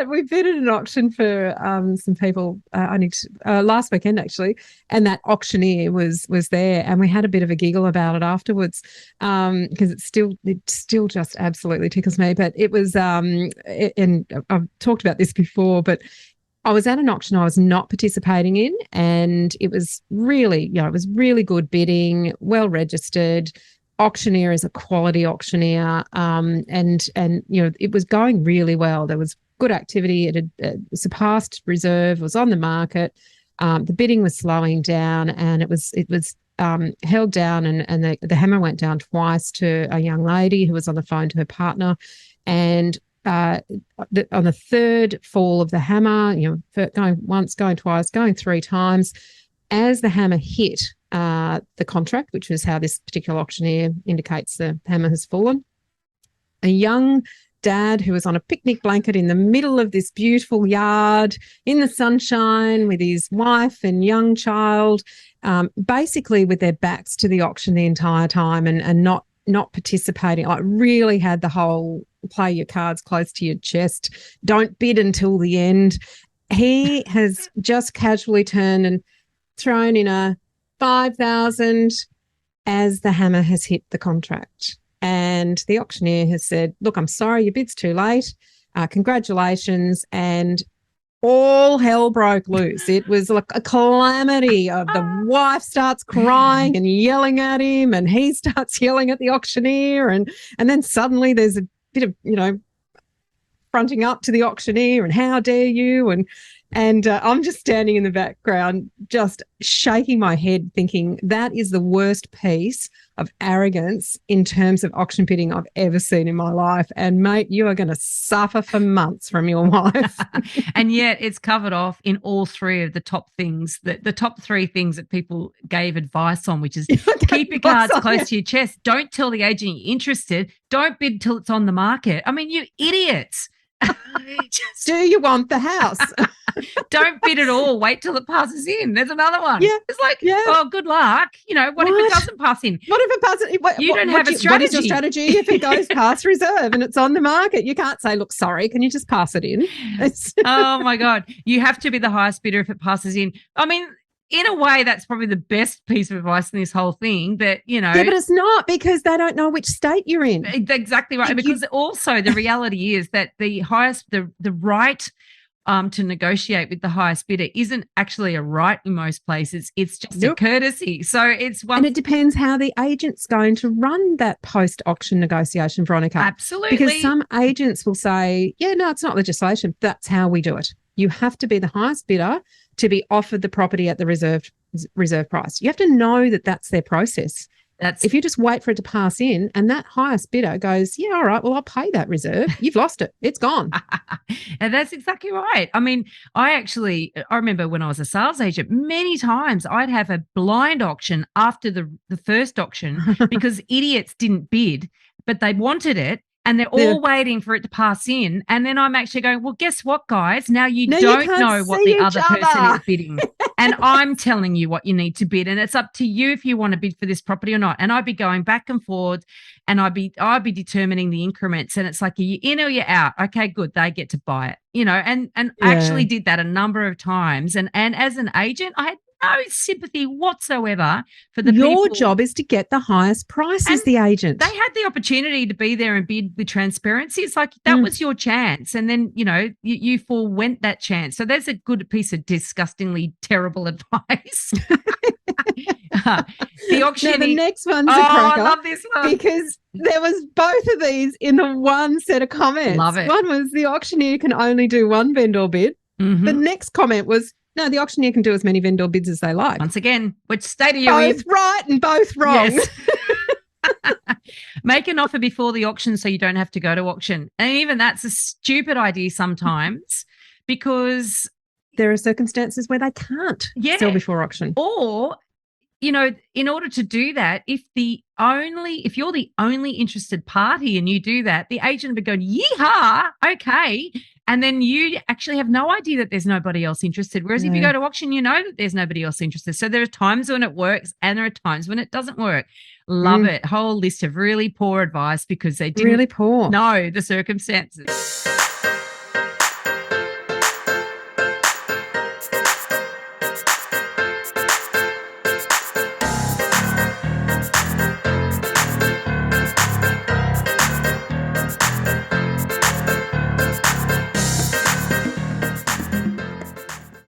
We bid at an auction for some people last weekend actually, and that auctioneer was there, and we had a bit of a giggle about it afterwards because it still just absolutely tickles me. But it was and I've talked about this before, but I was at an auction I was not participating in, and it was really, it was really good bidding, well registered. Auctioneer is a quality auctioneer, and it was going really well. There was good activity. It had surpassed reserve. Was on the market. The bidding was slowing down, and it was held down, and the hammer went down twice to a young lady who was on the phone to her partner, and on the third fall of the hammer, going once, going twice, going three times, as the hammer hit the contract, which is how this particular auctioneer indicates the hammer has fallen, a young dad who was on a picnic blanket in the middle of this beautiful yard in the sunshine with his wife and young child, basically with their backs to the auction the entire time and not participating, like really had the whole play your cards close to your chest, don't bid until the end. He has just casually turned and thrown in a 5,000 as the hammer has hit the contract. And the auctioneer has said, look, I'm sorry, your bid's too late. Congratulations. And all hell broke loose. It was like a calamity. The wife starts crying and yelling at him, and he starts yelling at the auctioneer. And then suddenly there's a bit of, fronting up to the auctioneer and how dare you? And I'm just standing in the background, just shaking my head, thinking that is the worst piece of arrogance in terms of auction bidding I've ever seen in my life. And, mate, you are going to suffer for months from your wife. And yet it's covered off in all three of the top things, the top three things that people gave advice on, which is keep your cards close to your chest. Don't tell the agent you're interested. Don't bid till it's on the market. I mean, you idiots. Do you want the house? Don't bid at all. Wait till it passes in. There's another one. Yeah. It's like, oh, good luck. What if it doesn't pass in? What if it passes? You don't have a strategy. What is your strategy if it goes past reserve and it's on the market? You can't say, look, sorry, can you just pass it in? Oh, my God. You have to be the highest bidder if it passes in. I mean, in a way, that's probably the best piece of advice in this whole thing that, Yeah, but it's not, because they don't know which state you're in. Exactly right. Because also the reality is that the right to negotiate with the highest bidder isn't actually a right in most places. It's just a courtesy. So it's one. And it depends how the agent's going to run that post-auction negotiation, Veronica. Absolutely. Because some agents will say, yeah, no, it's not legislation. That's how we do it. You have to be the highest bidder to be offered the property at the reserve price. You have to know that that's their process. If you just wait for it to pass in and that highest bidder goes, yeah, all right, well, I'll pay that reserve. You've lost it. It's gone. And that's exactly right. I mean, I remember when I was a sales agent, many times I'd have a blind auction after the first auction because idiots didn't bid, but they wanted it. And they're all waiting for it to pass in. And then I'm actually going, well, guess what, guys? Now you don't know what the other person is bidding. And I'm telling you what you need to bid. And it's up to you if you want to bid for this property or not. And I'd be going back and forth, and I'd be determining the increments. And it's like, are you in or you're out? Okay, good. They get to buy it, and actually did that a number of times. And as an agent, I had no sympathy whatsoever for the people. Your job is to get the highest price as the agent. They had the opportunity to be there and bid with transparency. It's like that was your chance. And then, you forewent that chance. So there's a good piece of disgustingly terrible advice. The auction. Now, the next one's a cracker. I love this one. Because there was both of these in the one set of comments. Love it. One was the auctioneer can only do one vendor bid. Mm-hmm. The next comment was, no, the auctioneer can do as many vendor bids as they like. Once again, which state are you in? Both right and both wrong. Yes. Make an offer before the auction so you don't have to go to auction. And even that's a stupid idea sometimes because there are circumstances where they can't sell before auction. Or, in order to do that, if you're the only interested party and you do that, the agent would go, yeehaw, okay. And then you actually have no idea that there's nobody else interested. Whereas if you go to auction, you know that there's nobody else interested. So there are times when it works and there are times when it doesn't work. Love it. Whole list of really poor advice because they didn't know the circumstances.